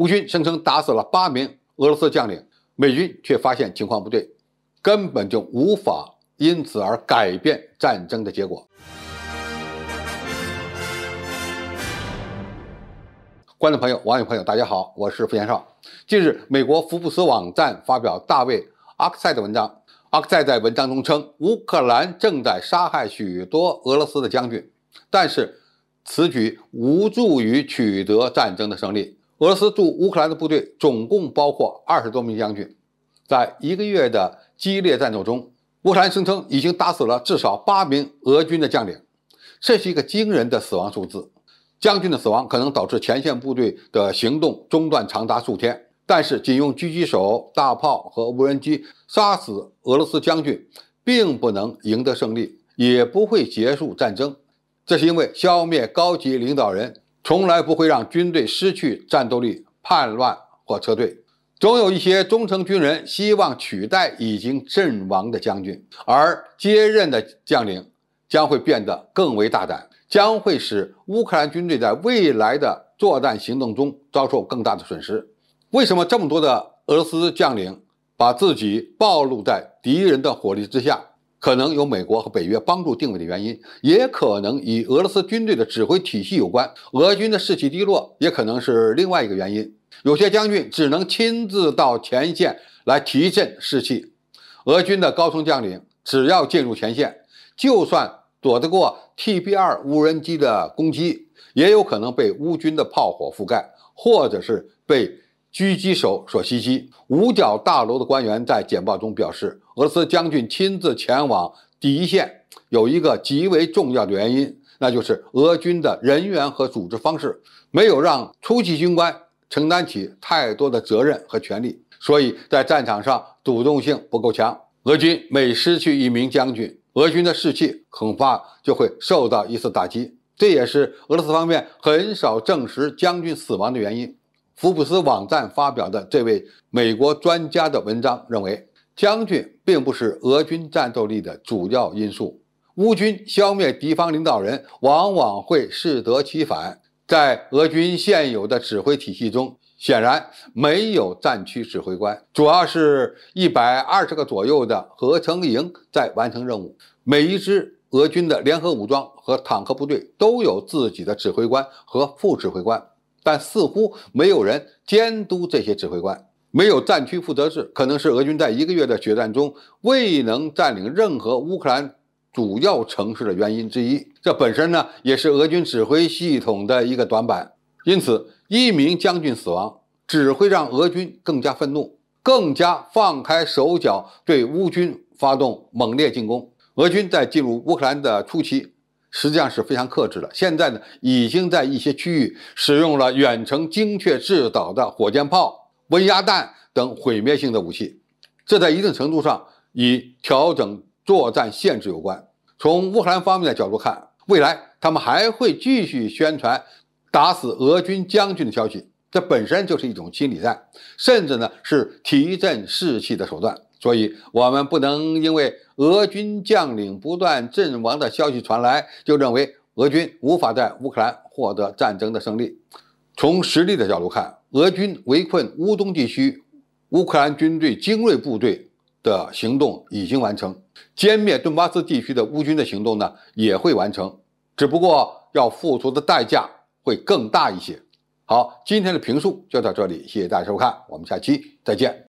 乌军声称打死了8名俄罗斯将领，美军却发现情况不对，根本就无法因此而改变战争的结果。观众朋友、网友朋友，大家好，我是付延绍。近日，美国福布斯网站发表大卫·阿克塞的文章。阿克塞在文章中称，乌克兰正在杀害许多俄罗斯的将军，但是此举无助于取得战争的胜利。俄罗斯驻乌克兰的部队总共包括20多名将军，在1个月的激烈战斗中，乌克兰声称已经打死了至少8名俄军的将领，这是一个惊人的死亡数字。将军的死亡可能导致前线部队的行动中断长达数天，但是仅用狙击手、大炮和无人机杀死俄罗斯将军，并不能赢得胜利，也不会结束战争。这是因为消灭高级领导人从来不会让军队失去战斗力、叛乱或撤退。总有一些忠诚军人希望取代已经阵亡的将军，而接任的将领将会变得更为大胆，将会使乌克兰军队在未来的作战行动中遭受更大的损失。为什么这么多的俄罗斯将领把自己暴露在敌人的火力之下？可能有美国和北约帮助定位的原因，也可能与俄罗斯军队的指挥体系有关。俄军的士气低落也可能是另外一个原因。有些将军只能亲自到前线来提振士气。俄军的高层将领只要进入前线，就算躲得过 TB2 无人机的攻击，也有可能被乌军的炮火覆盖，或者是被狙击手所袭击。五角大楼的官员在简报中表示，俄罗斯将军亲自前往第一线有一个极为重要的原因，那就是俄军的人员和组织方式没有让初级军官承担起太多的责任和权利，所以在战场上主动性不够强。俄军每失去一名将军，俄军的士气恐怕就会受到一次打击，这也是俄罗斯方面很少证实将军死亡的原因。福布斯网站发表的这位美国专家的文章认为，将军并不是俄军战斗力的主要因素。乌军消灭敌方领导人往往会适得其反，在俄军现有的指挥体系中，显然没有战区指挥官，主要是120个左右的合成营在完成任务。每一支俄军的联合武装和坦克部队都有自己的指挥官和副指挥官，但似乎没有人监督这些指挥官。没有战区负责制，可能是俄军在1个月的决战中未能占领任何乌克兰主要城市的原因之一。这本身呢，也是俄军指挥系统的一个短板。因此，一名将军死亡只会让俄军更加愤怒，更加放开手脚对乌军发动猛烈进攻。俄军在进入乌克兰的初期实际上是非常克制的，现在呢，已经在一些区域使用了远程精确制导的火箭炮、温压弹等毁灭性的武器，这在一定程度上与调整作战限制有关。从乌克兰方面的角度看，未来他们还会继续宣传打死俄军将军的消息，这本身就是一种心理战，甚至呢是提振士气的手段。所以我们不能因为俄军将领不断阵亡的消息传来，就认为俄军无法在乌克兰获得战争的胜利。从实力的角度看，俄军围困乌东地区乌克兰军队精锐部队的行动已经完成，歼灭顿巴斯地区的乌军的行动呢也会完成，只不过要付出的代价会更大一些。好，今天的评述就到这里，谢谢大家收看，我们下期再见。